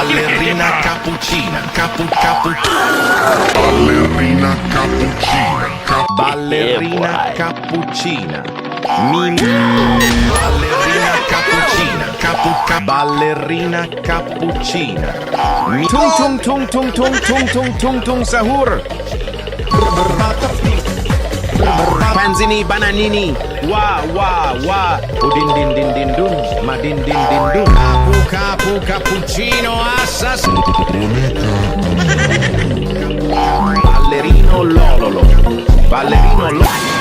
Ballerina cappuccina, ballerina cappuccina, ballerina cappuccina, ballerina cappuccina, ballerina cappuccina, tung tung tung tung tung tung tung tung tung sahur. Panzini bananini, wa wa wa, udin din din din dun, madin din din dun. Capu cappuccino assas. Ballerino lololo, ballerino lololo.